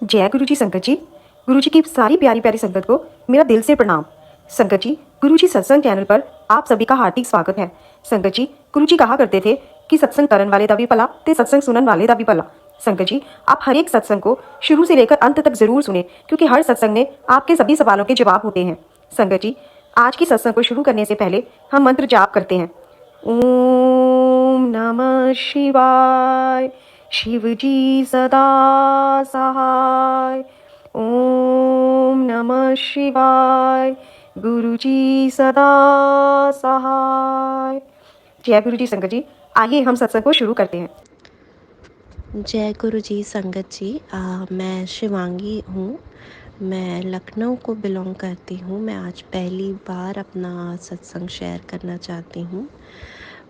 जय गुरु जी संगत जी। गुरु जी की सारी प्यारी प्यारी संगत को मेरा दिल से प्रणाम। संगत जी, गुरु जी सत्संग चैनल पर आप सभी का हार्दिक स्वागत है। संगत जी, गुरु जी कहा करते थे कि सत्संग करन वाले दा भी भला ते सत्संग सुनन वाले दा भी भला। संगत जी, आप हर एक सत्संग को शुरू से लेकर अंत तक जरूर सुने, क्योंकि हर सत्संग में आपके सभी सवालों के जवाब होते हैं। संगत जी, आज की सत्संग को शुरू करने से पहले हम मंत्र जाप करते हैं। ओम नमः शिवाय। शिव जी सदा सहाय। ओम नमः शिवाय। गुरु जी सदा सहाय। जय गुरु जी संगत जी, आइए हम सत्संग को शुरू करते हैं। जय गुरु जी संगत जी। मैं शिवांगी हूँ। मैं लखनऊ को बिलोंग करती हूँ। मैं आज पहली बार अपना सत्संग शेयर करना चाहती हूँ।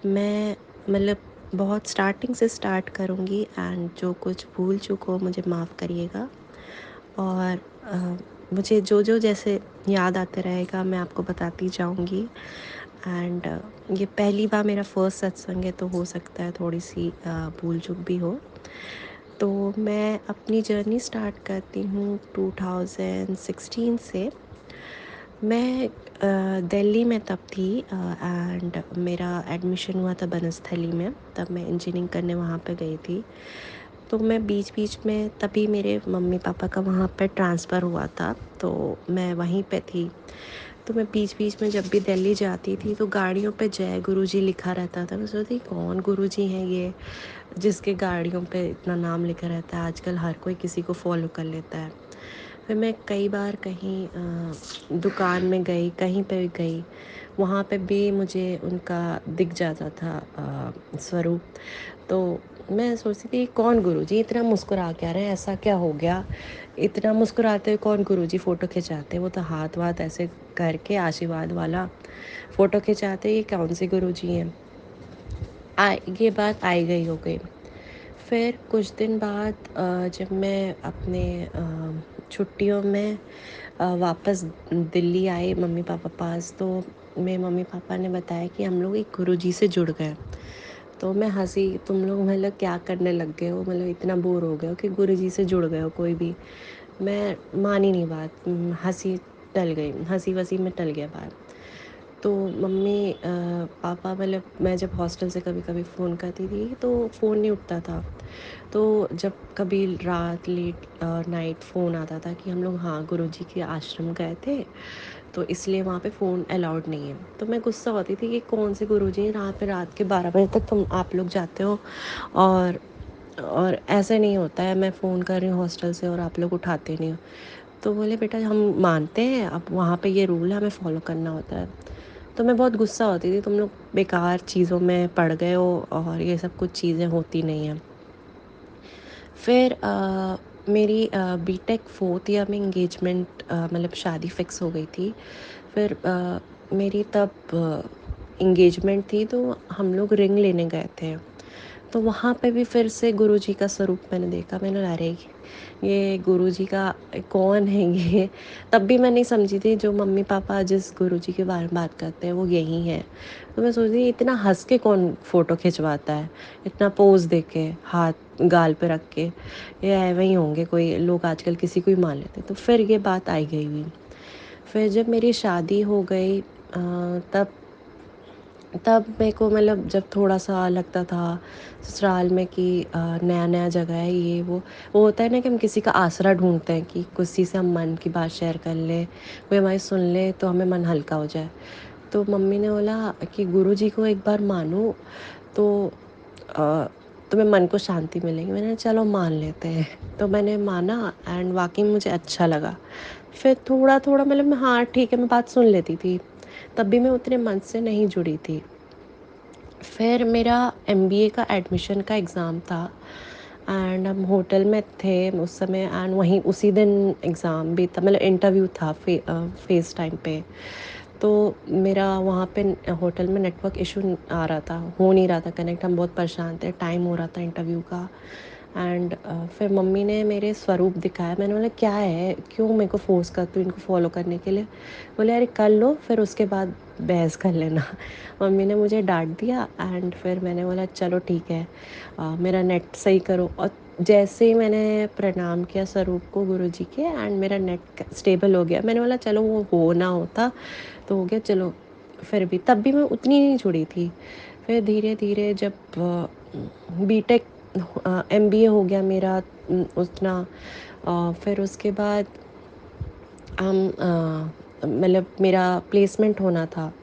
मैं मतलब बहुत स्टार्टिंग से स्टार्ट करूँगी एंड जो कुछ भूल चूक हो मुझे माफ़ करिएगा। और मुझे जो जो जैसे याद आते रहेगा मैं आपको बताती जाऊँगी। एंड ये पहली बार मेरा फर्स्ट सत्संग है, तो हो सकता है थोड़ी सी भूल चूक भी हो। तो मैं अपनी जर्नी स्टार्ट करती हूँ 2016 से। मैं दिल्ली में तब थी एंड मेरा एडमिशन हुआ था बनस्थली में। तब मैं इंजीनियरिंग करने वहाँ पे गई थी। तो मैं बीच बीच में तभी मेरे मम्मी पापा का वहाँ पे ट्रांसफ़र हुआ था, तो मैं वहीं पे थी। तो मैं बीच बीच में जब भी दिल्ली जाती थी तो गाड़ियों पे जय गुरु जी लिखा रहता था। मैं सोचती कौन गुरु जी हैं ये, जिसके गाड़ियों पे इतना नाम लिखा रहता है। आजकल हर कोई किसी को फॉलो कर लेता है। फिर मैं कई बार कहीं दुकान में गई, कहीं पे भी गई, वहाँ पे भी मुझे उनका दिख जाता था स्वरूप। तो मैं सोचती थी कौन गुरुजी इतना मुस्कुरा क्या रहे हैं, ऐसा क्या हो गया, इतना मुस्कुराते हुए कौन गुरुजी फ़ोटो खिंचाते। वो तो हाथ वाथ ऐसे करके आशीर्वाद वाला फ़ोटो खिंचाते, ये कौन से गुरुजी हैं। ये बात आई गई हो गई। फिर कुछ दिन बाद जब मैं अपने छुट्टियों में वापस दिल्ली आई मम्मी पापा पास, तो मेरे मम्मी पापा ने बताया कि हम लोग एक गुरुजी से जुड़ गए। तो मैं हंसी, तुम लोग मतलब क्या करने लग गए हो, मतलब इतना बोर हो गए हो कि गुरुजी से जुड़ गए हो कोई भी। मैं मानी नहीं बात, हंसी टल गई, हंसी वसी में टल गया बात। तो मम्मी पापा मतलब मैं जब हॉस्टल से कभी कभी फ़ोन करती थी तो फ़ोन नहीं उठता था। तो जब कभी रात लेट नाइट फ़ोन आता था कि हम लोग हाँ गुरुजी के आश्रम गए थे, तो इसलिए वहाँ पे फ़ोन अलाउड नहीं है। तो मैं गुस्सा होती थी कि कौन से गुरुजी हैं रात पे, रात के 12 बजे तक तुम आप लोग जाते हो, और ऐसे नहीं होता है। मैं फ़ोन कर रही हूँ हॉस्टल से और आप लोग उठाते नहीं हो। तो बोले बेटा हम मानते हैं, अब वहाँ पे ये रूल है, हमें फॉलो करना होता है। तो मैं बहुत गुस्सा होती थी, तुम लोग बेकार चीज़ों में पड़ गए हो और ये सब कुछ चीज़ें होती नहीं हैं। फिर मेरी बीटेक फोर्थ ईयर में इंगेजमेंट मतलब शादी फिक्स हो गई थी। फिर मेरी तब इंगेजमेंट थी, तो हम लोग रिंग लेने गए थे। तो वहाँ पे भी फिर से गुरुजी का स्वरूप मैंने देखा। मैंने अरे ये गुरुजी का कौन है ये। तब भी मैं नहीं समझी थी जो मम्मी पापा जिस गुरुजी के बारे में बात करते हैं वो यही है। तो मैं सोच रही इतना हंस के कौन फ़ोटो खिंचवाता है, इतना पोज दे के हाथ गाल पे रख के, ये ऐवे ही होंगे कोई लोग आजकल, किसी को ही मान लेते। तो फिर ये बात आई गई हुई। फिर जब मेरी शादी हो गई तब तब मेरे को मतलब जब थोड़ा सा लगता था ससुराल में कि नया नया जगह है, ये वो होता है ना कि हम किसी का आसरा ढूंढते हैं कि किसी से हम मन की बात शेयर कर ले, कोई हमारी सुन ले तो हमें मन हल्का हो जाए। तो मम्मी ने बोला कि गुरुजी को एक बार मानो तो तुम्हें मन को शांति मिलेगी। मैंने चलो मान लेते हैं। तो मैंने माना एंड वाकई मुझे अच्छा लगा। फिर थोड़ा थोड़ा मतलब हाँ ठीक है, मैं बात सुन लेती थी, तब भी मैं उतने मन से नहीं जुड़ी थी। फिर मेरा एमबीए का एडमिशन का एग्ज़ाम था एंड हम होटल में थे उस समय, एंड वहीं उसी दिन एग्ज़ाम भी था, मतलब इंटरव्यू था फेस टाइम पे। तो मेरा वहाँ पे होटल में नेटवर्क इशू आ रहा था, हो नहीं रहा था कनेक्ट। हम बहुत परेशान थे, टाइम हो रहा था इंटरव्यू का। एंड फिर मम्मी ने मेरे स्वरूप दिखाया। मैंने बोला क्या है, क्यों मेरे को फोर्स करती हूँ इनको फॉलो करने के लिए। बोले अरे कर लो फिर उसके बाद बहस कर लेना। मम्मी ने मुझे डांट दिया एंड फिर मैंने बोला चलो ठीक है, मेरा नेट सही करो। और जैसे ही मैंने प्रणाम किया स्वरूप को गुरुजी के, एंड मेरा नेट स्टेबल हो गया। मैंने बोला चलो वो हो ना होता तो हो गया, चलो। फिर भी तब भी मैं उतनी नहीं जुड़ी थी। फिर धीरे धीरे जब बीटेक एमबीए हो गया मेरा, उतना फिर उसके बाद हम मतलब मेरा प्लेसमेंट होना था।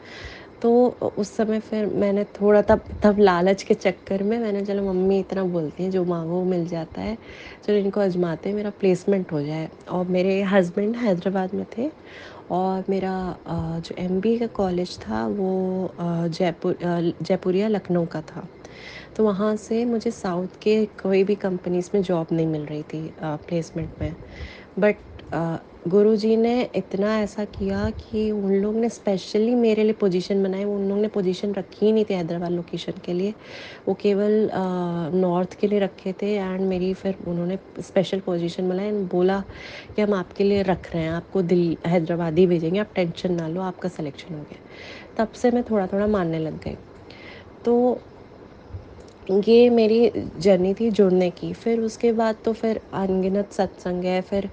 तो उस समय फिर मैंने थोड़ा तब तब लालच के चक्कर में मैंने, चलो मम्मी इतना बोलती हैं जो मांगो वो मिल जाता है, चलो इनको आजमाते हैं, मेरा प्लेसमेंट हो जाए। और मेरे हस्बैंड हैदराबाद में थे, और मेरा जो एमबीए का कॉलेज था वो जयपुर या लखनऊ का था। तो वहाँ से मुझे साउथ के कोई भी कंपनीज़ में जॉब नहीं मिल रही थी प्लेसमेंट में। बट गुरुजी ने इतना ऐसा किया कि उन लोग ने स्पेशली मेरे लिए पोजीशन बनाई। उन लोग ने पोजीशन रखी ही नहीं थी हैदराबाद लोकेशन के लिए, वो केवल नॉर्थ के लिए रखे थे। एंड मेरी फिर उन्होंने स्पेशल पोजीशन बनाई एंड बोला कि हम आपके लिए रख रहे हैं, आपको दिल्ली हैदराबाद ही भेजेंगे, आप टेंशन ना लो, आपका सिलेक्शन हो गया। तब से मैं थोड़ा थोड़ा मानने लग गई। तो ये मेरी जर्नी थी जुड़ने की। फिर उसके बाद तो फिर अनगिनत सत्संग है। फिर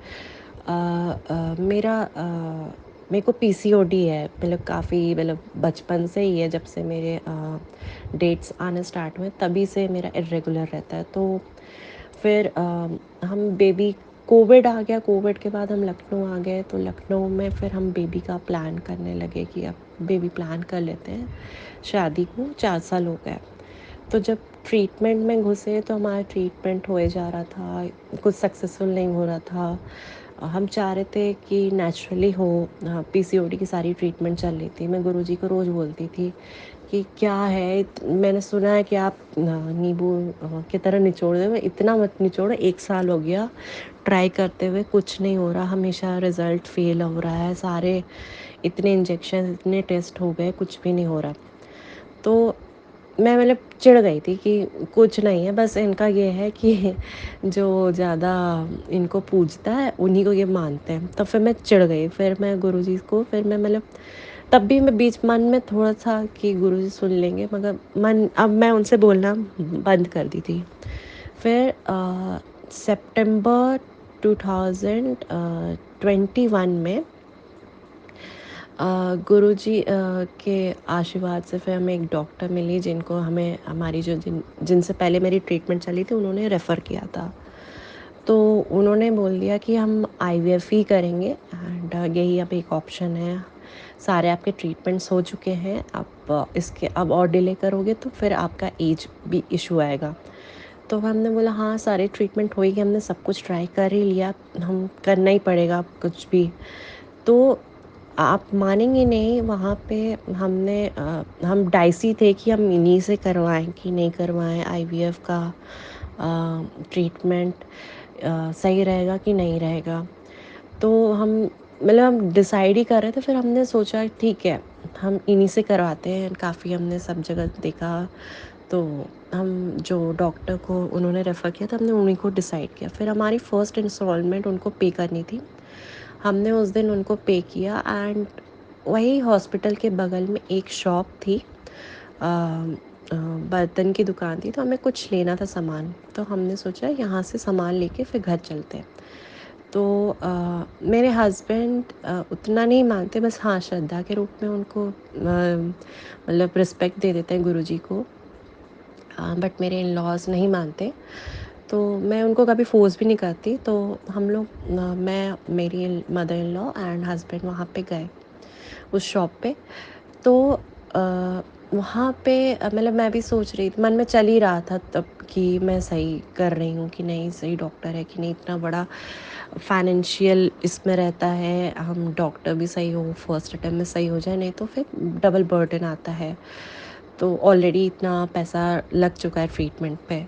मेरे को पीसीओडी है, मतलब काफ़ी, मतलब बचपन से ही है। जब से मेरे डेट्स आने स्टार्ट हुए तभी से मेरा इरेगुलर रहता है। तो फिर हम बेबी, कोविड आ गया, कोविड के बाद हम लखनऊ आ गए। तो लखनऊ में फिर हम बेबी का प्लान करने लगे कि अब बेबी प्लान कर लेते हैं। शादी को 4 साल हो गए। तो जब ट्रीटमेंट में घुसे तो हमारा ट्रीटमेंट होए जा रहा था, कुछ सक्सेसफुल नहीं हो रहा था। हम चाह रहे थे कि नेचुरली हो। पीसीओडी की सारी ट्रीटमेंट चल रही थी। मैं गुरुजी को रोज़ बोलती थी कि क्या है, मैंने सुना है कि आप नींबू की तरह निचोड़ दो, इतना मत निचोड़ो, 1 साल हो गया ट्राई करते हुए, कुछ नहीं हो रहा, हमेशा रिज़ल्ट फेल हो रहा है, सारे इतने इंजेक्शन, इतने टेस्ट हो गए, कुछ भी नहीं हो रहा। तो मैं मतलब चिढ़ गई थी कि कुछ नहीं है, बस इनका ये है कि जो ज़्यादा इनको पूजता है उन्हीं को ये मानते हैं। तो फिर मैं चिढ़ गई। फिर मैं गुरुजी को, फिर मैं मतलब तब भी मैं बीच मन में थोड़ा था कि गुरुजी सुन लेंगे, मगर मन, अब मैं उनसे बोलना बंद कर दी थी। फिर सितंबर 2021 में गुरुजी के आशीर्वाद से फिर हमें एक डॉक्टर मिली, जिनको हमें हमारी जो जिनसे पहले मेरी ट्रीटमेंट चली थी उन्होंने रेफ़र किया था। तो उन्होंने बोल दिया कि हम आईवीएफ ही करेंगे, एंड यही अब एक ऑप्शन है। सारे आपके ट्रीटमेंट्स हो चुके हैं, आप इसके अब और डिले करोगे तो फिर आपका एज भी इशू आएगा। तो हमने बोला हाँ, सारे ट्रीटमेंट हो ही गए, हमने सब कुछ ट्राई कर ही लिया, हम करना ही पड़ेगा कुछ भी। तो आप मानेंगे नहीं, वहाँ पे हम डाइसी थे कि हम इन्हीं से करवाएं कि नहीं करवाएं आईवीएफ का ट्रीटमेंट, सही रहेगा कि नहीं रहेगा। तो हम, मतलब हम डिसाइड ही कर रहे थे। फिर हमने सोचा ठीक है, हम इन्हीं से करवाते हैं। काफ़ी हमने सब जगह देखा, तो हम जो डॉक्टर को उन्होंने रेफ़र किया था हमने उन्हीं को डिसाइड किया। फिर हमारी फ़र्स्ट इंस्टॉलमेंट उनको पे करनी थी, हमने उस दिन उनको पे किया। एंड वही हॉस्पिटल के बगल में एक शॉप थी, बर्तन की दुकान थी। तो हमें कुछ लेना था सामान, तो हमने सोचा यहाँ से सामान लेके फिर घर चलते हैं। तो मेरे हस्बैंड उतना नहीं मानते, बस हाँ श्रद्धा के रूप में उनको मतलब रिस्पेक्ट दे देते हैं गुरुजी को। बट मेरे इन लॉज नहीं मानते, तो मैं उनको कभी फोर्स भी नहीं करती। तो हम लोग, मैं, मेरी mother in law and husband वहाँ पे गए उस शॉप पे। तो वहाँ पे मतलब मैं भी सोच रही थी, मन में चल ही रहा था तब कि मैं सही कर रही हूँ कि नहीं, सही डॉक्टर है कि नहीं। इतना बड़ा फाइनेंशियल इसमें रहता है, हम डॉक्टर भी सही हो, फर्स्ट अटेम्प्ट में सही हो जाए, नहीं तो फिर डबल बर्डन आता है। तो ऑलरेडी इतना पैसा लग चुका है ट्रीटमेंट पे।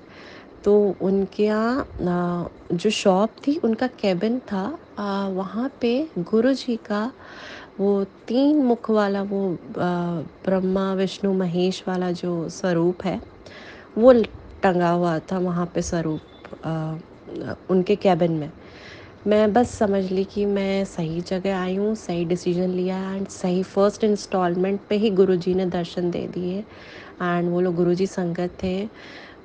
तो उनके यहाँ जो शॉप थी, उनका केबिन था, वहाँ पे गुरुजी का वो 3 मुख वाला, वो ब्रह्मा विष्णु महेश वाला जो स्वरूप है, वो टंगा हुआ था वहाँ पे स्वरूप, उनके केबिन में। मैं बस समझ ली कि मैं सही जगह आई हूँ, सही डिसीजन लिया, एंड सही फर्स्ट इंस्टॉलमेंट पे ही गुरुजी ने दर्शन दे दिए। एंड वो लोग गुरुजी संगत थे,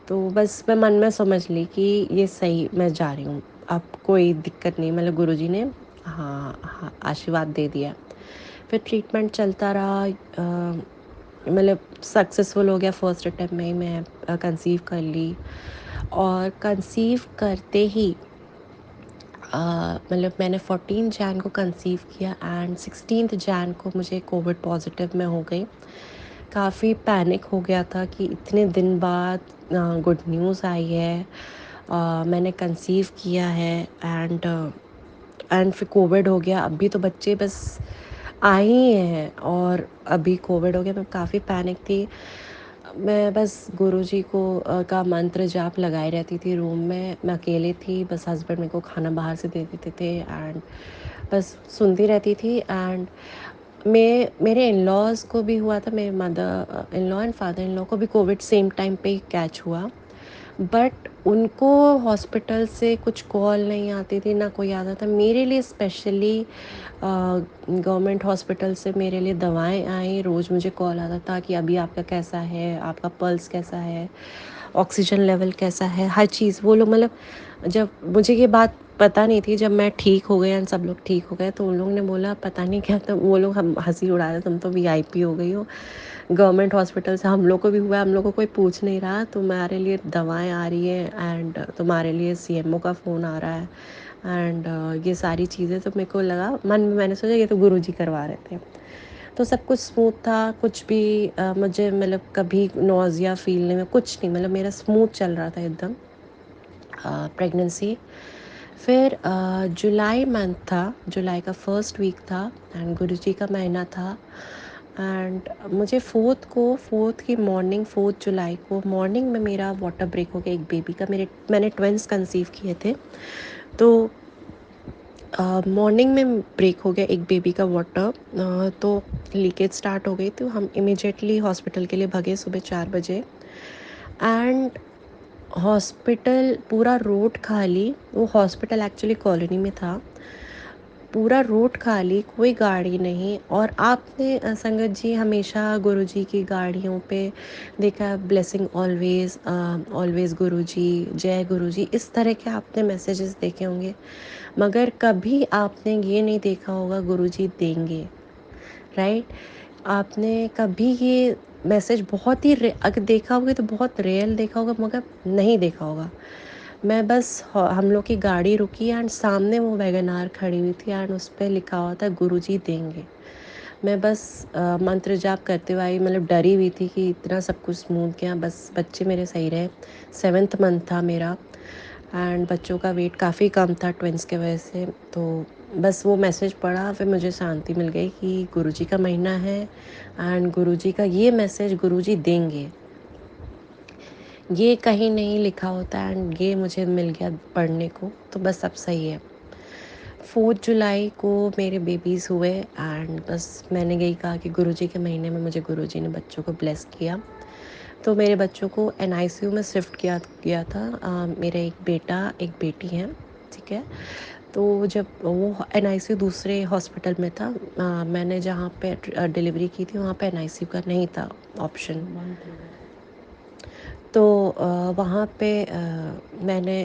तो बस मैं मन में समझ ली कि ये सही मैं जा रही हूँ, अब कोई दिक्कत नहीं, मतलब गुरुजी ने हाँ हाँ आशीर्वाद दे दिया। फिर ट्रीटमेंट चलता रहा, मतलब सक्सेसफुल हो गया, फर्स्ट अटेम्प्ट में ही मैं कंसीव कर ली। और कंसीव करते ही मतलब मैंने 14 जैन को कंसीव किया एंड 16 जैन को मुझे कोविड पॉजिटिव में हो गई। काफ़ी पैनिक हो गया था कि इतने दिन बाद गुड न्यूज़ आई है, मैंने कंसीव किया है एंड फिर कोविड हो गया। अभी तो बच्चे बस आए ही हैं और अभी कोविड हो गया। मैं काफ़ी पैनिक थी। मैं बस गुरुजी को का मंत्र जाप लगाई रहती थी रूम में। मैं अकेले थी, बस हस्बैंड मेरे को खाना बाहर से दे देते थे एंड बस सुनती रहती थी। एंड मेरे इन लॉज़ को भी हुआ था, मेरे mother in law and father in law को भी कोविड सेम टाइम पे ही कैच हुआ, बट उनको हॉस्पिटल से कुछ कॉल नहीं आती थी, ना कोई आता था। मेरे लिए स्पेशली गवर्नमेंट हॉस्पिटल से मेरे लिए दवाएं आई, रोज़ मुझे कॉल आता था कि अभी आपका कैसा है, आपका पल्स कैसा है, ऑक्सीजन लेवल कैसा है, हर चीज़ वो लोग, मतलब जब मुझे ये बात पता नहीं थी, जब मैं ठीक हो गई एंड सब लोग ठीक हो गए तो उन लोगों ने बोला पता नहीं क्या, तो वो लोग हम हंसी उड़ा रहे, तुम तो वीआईपी हो गई हो, गवर्नमेंट हॉस्पिटल से हम लोग को भी हुआ, हम लोग को कोई पूछ नहीं रहा, तुम्हारे लिए दवाएं आ रही है एंड तुम्हारे लिए सीएमओ का फ़ोन आ रहा है एंड ये सारी चीज़ें। तो मेरे को लगा, मन में मैंने सोचा ये तो गुरुजी करवा रहे थे। तो सब कुछ स्मूथ था, कुछ भी मुझे मतलब कभी नौजिया फील नहीं, कुछ नहीं, मतलब मेरा स्मूथ चल रहा था एकदम प्रेगनेंसी। फिर जुलाई मंथ था, जुलाई का फर्स्ट वीक था एंड गुरुजी का महीना था एंड मुझे फोर्थ की मॉर्निंग, 4 जुलाई को मॉर्निंग में मेरा वाटर ब्रेक हो गया एक बेबी का। मैंने ट्विंस कंसीव किए थे, तो मॉर्निंग में ब्रेक हो गया एक बेबी का वाटर, तो लीकेज स्टार्ट हो गई। तो हम इमिजिएटली हॉस्पिटल के लिए भगे सुबह 4 बजे एंड हॉस्पिटल पूरा रोड खाली। वो हॉस्पिटल एक्चुअली कॉलोनी में था, पूरा रोड खाली, कोई गाड़ी नहीं। और आपने संगत जी हमेशा गुरुजी की गाड़ियों पे देखा ब्लेसिंग ऑलवेज, ऑलवेज गुरुजी, जय गुरुजी, इस तरह के आपने मैसेजेस देखे होंगे, मगर कभी आपने ये नहीं देखा होगा गुरुजी देंगे, राइट। आपने कभी ये मैसेज बहुत ही अगर देखा होगा तो बहुत रेयर देखा होगा, मगर नहीं देखा होगा। मैं बस हम लोग की गाड़ी रुकी एंड सामने वो वैगनार खड़ी हुई थी एंड उस पर लिखा हुआ था गुरुजी देंगे। मैं बस मंत्र जाप करते हुए आई, मतलब डरी हुई थी कि इतना सब कुछ स्मूथ गया, बस बच्चे मेरे सही रहे। 7th मंथ था मेरा एंड बच्चों का वेट काफ़ी कम था ट्विंस के वजह से। तो बस वो मैसेज पढ़ा, फिर मुझे शांति मिल गई कि गुरुजी का महीना है एंड गुरुजी का ये मैसेज गुरुजी देंगे, ये कहीं नहीं लिखा होता एंड ये मुझे मिल गया पढ़ने को, तो बस अब सही है। 4 जुलाई को मेरे बेबीज़ हुए एंड बस मैंने यही कहा कि गुरुजी के महीने में मुझे गुरुजी ने बच्चों को ब्लेस किया। तो मेरे बच्चों को एनआईसीयू में शिफ्ट किया गया था। मेरे एक बेटा एक बेटी हैं, ठीक है। तो जब वो एनआईसीयू दूसरे हॉस्पिटल में था, मैंने जहाँ पे डिलीवरी की थी वहाँ पे एनआईसीयू का नहीं था ऑप्शन। तो वहाँ पे मैंने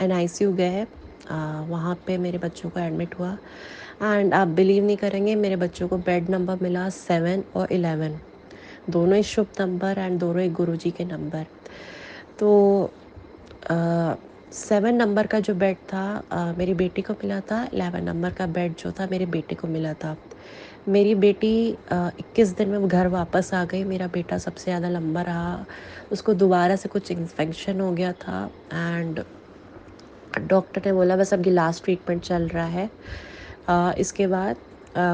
एनआईसीयू गए, वहाँ पे मेरे बच्चों को एडमिट हुआ एंड आप बिलीव नहीं करेंगे, मेरे बच्चों को बेड नंबर मिला 7 और 11, दोनों ही शुभ नंबर एंड दोनों ही गुरुजी के नंबर। तो 7 नंबर का जो बेड था मेरी बेटी को मिला था, 11 नंबर का बेड जो था मेरे बेटे को मिला था। मेरी बेटी 21 दिन में घर वापस आ गई, मेरा बेटा सबसे ज़्यादा लंबा रहा, उसको दोबारा से कुछ इन्फेक्शन हो गया था एंड डॉक्टर ने बोला बस अब ये लास्ट ट्रीटमेंट चल रहा है, इसके बाद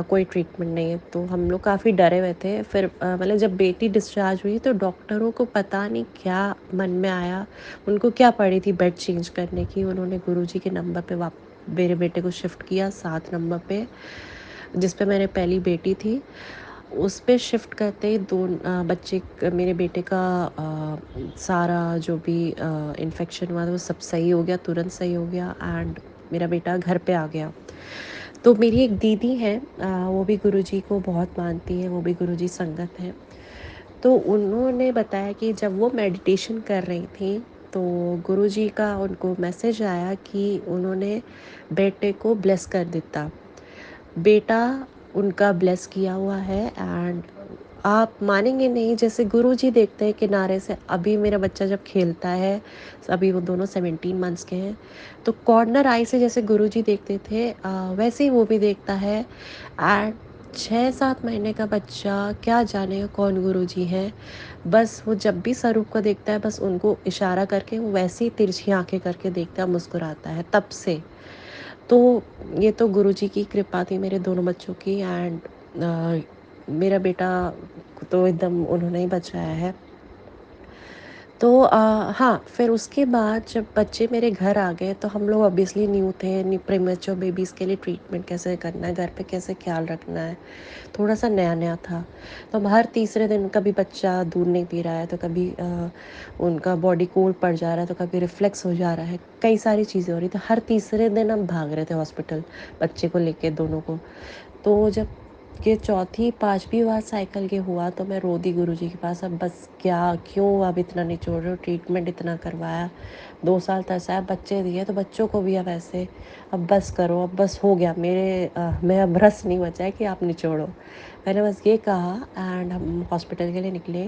कोई ट्रीटमेंट नहीं है। तो हम लोग काफ़ी डरे हुए थे। फिर मतलब जब बेटी डिस्चार्ज हुई तो डॉक्टरों को पता नहीं क्या मन में आया, उनको क्या पड़ी थी बेड चेंज करने की, उन्होंने गुरुजी के नंबर पे मेरे बेटे को शिफ्ट किया 7 नंबर पे, जिस पे मेरे पहली बेटी थी। उस पे शिफ्ट करते ही बच्चे मेरे बेटे का सारा जो भी इन्फेक्शन हुआ था वो सब सही हो गया, तुरंत सही हो गया एंड मेरा बेटा घर पे आ गया। तो मेरी एक दीदी है, वो भी गुरुजी को बहुत मानती है, वो भी गुरुजी संगत है। तो उन्होंने बताया कि जब वो मेडिटेशन कर रही थी तो गुरुजी का उनको मैसेज आया कि उन्होंने बेटे को ब्लेस कर देता। बेटा उनका ब्लेस किया हुआ है एंड आप मानेंगे नहीं, जैसे गुरुजी देखते हैं किनारे से, अभी मेरा बच्चा जब खेलता है, अभी वो दोनों 17 मंथ्स के हैं, तो कॉर्नर आई से जैसे गुरुजी देखते थे वैसे ही वो भी देखता है। एंड 6-7 महीने का बच्चा क्या जाने कौन गुरुजी है, बस वो जब भी स्वरूप को देखता है बस उनको इशारा करके वो वैसे ही तिरछी आंखें करके देखता है, मुस्कुराता है तब से। तो ये तो गुरुजी की कृपा थी मेरे दोनों बच्चों की। एंड मेरा बेटा को तो एकदम उन्होंने ही बचाया है। तो हाँ, फिर उसके बाद जब बच्चे मेरे घर आ गए तो हम लोग ऑब्वियसली न्यू थे, प्रीमेच्योर बेबीज़ के लिए ट्रीटमेंट कैसे करना है, घर पे कैसे ख्याल रखना है, थोड़ा सा नया नया था। तो हम हर तीसरे दिन कभी बच्चा दूध नहीं पी रहा है तो कभी उनका बॉडी कोल्ड पड़ जा रहा है तो कभी रिफ्लेक्स हो जा रहा है, कई सारी चीज़ें हो रही, तो हर तीसरे दिन हम भाग रहे थे हॉस्पिटल बच्चे को लेके दोनों को। तो जब ये चौथी पांचवी बार साइकिल के हुआ तो मैं रो दी गुरुजी के पास, अब बस क्या, क्यों अब इतना निचोड़ रहे हो, ट्रीटमेंट इतना करवाया, 2 साल तरसाया, बच्चे दिए तो बच्चों को भी अब ऐसे, अब बस करो, अब बस हो गया, मैं अब रस नहीं बचा है कि आप निचोड़ो। मैंने बस ये कहा एंड हम हॉस्पिटल के लिए निकले।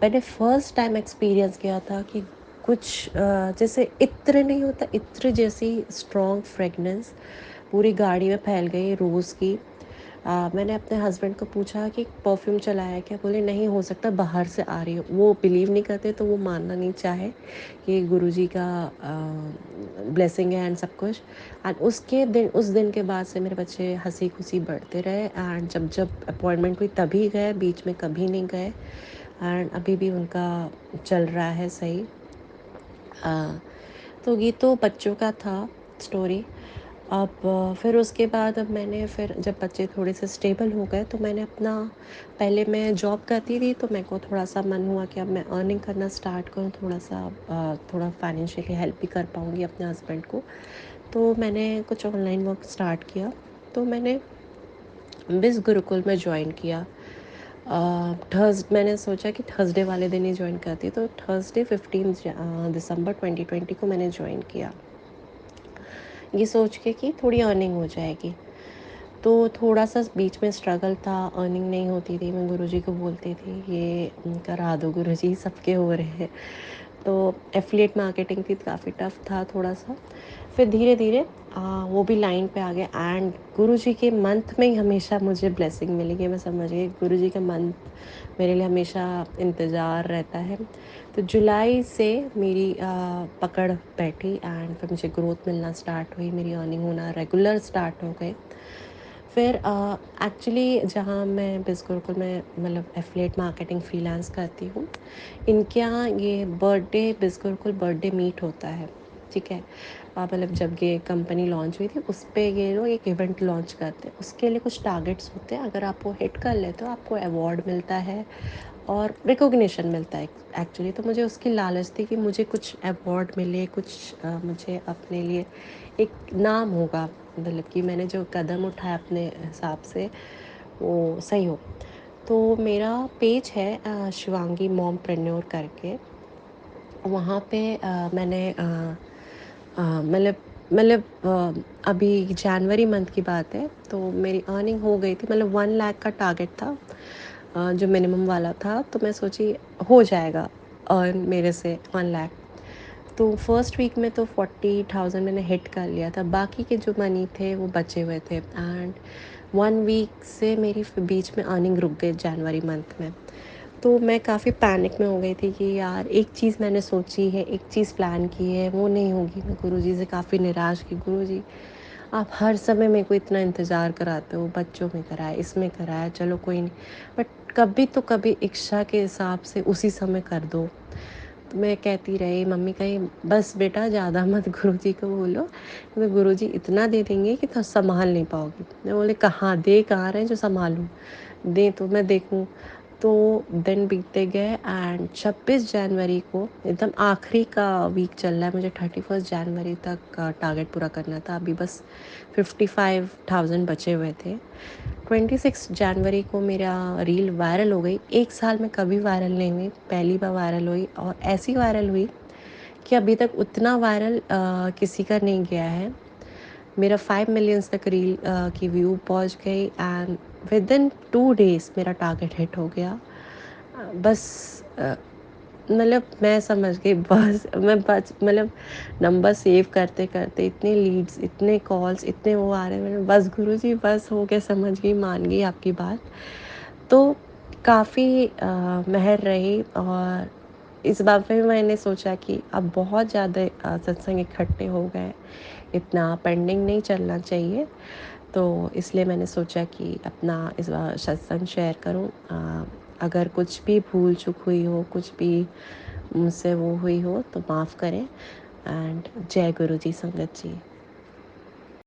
मैंने फर्स्ट टाइम एक्सपीरियंस किया था कि कुछ जैसे इत्र नहीं होता, इत्र जैसी स्ट्रॉन्ग फ्रेगनेंस पूरी गाड़ी में फैल गई रोज़ की। मैंने अपने हस्बैंड को पूछा कि परफ्यूम चलाया क्या, बोले नहीं हो सकता बाहर से आ रही हो। वो बिलीव नहीं करते तो वो मानना नहीं चाहे कि गुरुजी का ब्लेसिंग है एंड सब कुछ। एंड उस दिन के बाद से मेरे बच्चे हंसी खुशी बढ़ते रहे एंड जब जब अपॉइंटमेंट हुई तभी गए, बीच में कभी नहीं गए। एंड अभी भी उनका चल रहा है सही। तो ये तो बच्चों का था स्टोरी। अब फिर उसके बाद अब मैंने फिर जब बच्चे थोड़े से स्टेबल हो गए तो मैंने अपना, पहले मैं जॉब करती थी तो मेरे को थोड़ा सा मन हुआ कि अब मैं अर्निंग करना स्टार्ट करूँ, थोड़ा सा थोड़ा फाइनेंशियली हेल्प भी कर पाऊँगी अपने हस्बैंड को। तो मैंने कुछ ऑनलाइन वर्क स्टार्ट किया। तो मैंने बिस गुरुकुल में ज्वाइन किया। मैंने सोचा कि थर्सडे वाले दिन ही ज्वाइन करती, तो थर्सडे 15 दिसंबर 2020 को मैंने ज्वाइन किया, ये सोच के कि थोड़ी अर्निंग हो जाएगी। तो थोड़ा सा बीच में स्ट्रगल था, अर्निंग नहीं होती थी, मैं गुरुजी को बोलती थी ये करा दो गुरुजी, सबके हो रहे हैं। तो एफिलिएट मार्केटिंग थी, काफ़ी टफ था थोड़ा सा। फिर धीरे धीरे वो भी लाइन पे आ गया एंड गुरुजी के मंथ में ही हमेशा मुझे ब्लेसिंग मिली कि मैं समझ गई गुरुजी का मंथ मेरे लिए हमेशा इंतज़ार रहता है। तो जुलाई से मेरी पकड़ बैठी एंड फिर मुझे ग्रोथ मिलना स्टार्ट हुई, मेरी अर्निंग होना रेगुलर स्टार्ट हो गई। फिर एक्चुअली जहाँ मैं बिस गुरुकुल में मतलब एफिलिएट मार्केटिंग फ्रीलांस करती हूँ, इनके यहाँ ये बर्थडे बिस गुरुकुल बर्थडे मीट होता है, ठीक है। मतलब जब ये कंपनी लॉन्च हुई थी उस पे ये लोग एक इवेंट लॉन्च करते हैं, उसके लिए कुछ टारगेट्स होते हैं, अगर आप वो हिट कर लेते हो आपको अवार्ड मिलता है और रिकॉग्निशन मिलता है एक्चुअली। तो मुझे उसकी लालच थी कि मुझे कुछ अवार्ड मिले, कुछ मुझे अपने लिए एक नाम होगा, मतलब कि मैंने जो कदम उठाया अपने हिसाब से वो सही हो। तो मेरा पेज है शिवांगी मॉमप्रेन्योर करके, वहाँ पे मैंने अभी जनवरी मंथ की बात है तो मेरी अर्निंग हो गई थी, मतलब 1 लाख का टारगेट था जो मिनिमम वाला था, तो मैं सोची हो जाएगा अर्न मेरे से 1 लाख। तो फर्स्ट वीक में तो 40,000 मैंने हिट कर लिया था, बाकी के जो मनी थे वो बचे हुए थे एंड 1 वीक से मेरी बीच में अर्निंग रुक गई जनवरी मंथ में। तो मैं काफ़ी पैनिक में हो गई थी कि यार एक चीज़ मैंने सोची है, एक चीज़ प्लान की है, वो नहीं होगी। मैं गुरुजी से काफ़ी निराश की, गुरुजी आप हर समय मेरे को इतना इंतज़ार कराते हो, बच्चों में कराया, इसमें कराया, चलो कोई नहीं, बट कभी तो कभी इच्छा के हिसाब से उसी समय कर दो। तो मैं कहती रही, मम्मी कहीं बस बेटा ज़्यादा मत गुरुजी को बोलो, तो गुरुजी इतना दे देंगे कि तो संभाल नहीं पाओगी। मैं बोले कहाँ दे, कहाँ रहे जो संभालूँ, दे तो मैं देखूँ। तो दिन बीतते गए एंड 26 जनवरी को एकदम आखिरी का वीक चल रहा है, मुझे 31 जनवरी तक टारगेट पूरा करना था, अभी बस 55,000 बचे हुए थे। 26 जनवरी को मेरा रील वायरल हो गई। एक साल में कभी वायरल नहीं हुई, पहली बार वायरल हुई, और ऐसी वायरल हुई कि अभी तक उतना वायरल किसी का नहीं गया है। मेरा 5 मिलियंस तक रील की व्यू पहुंच गई एंड विद इन 2 डेज़ मेरा टारगेट हिट हो गया। बस मतलब मैं समझ गई, बस मैं बस मतलब नंबर सेव करते करते इतने लीड्स, इतने कॉल्स, इतने वो आ रहे हैं, मैंने बस गुरुजी बस हो गया, समझ गई, मान गई आपकी बात। तो काफ़ी मेहर रही, और इस बार फिर मैंने सोचा कि अब बहुत ज़्यादा सत्संग इकट्ठे हो गए, इतना पेंडिंग नहीं चलना चाहिए। तो इसलिए मैंने सोचा कि अपना इस बार सत्संग शेयर करूं। अगर कुछ भी भूल चूक हुई हो, कुछ भी मुझसे वो हुई हो तो माफ़ करें। एंड जय गुरु जी संगत जी।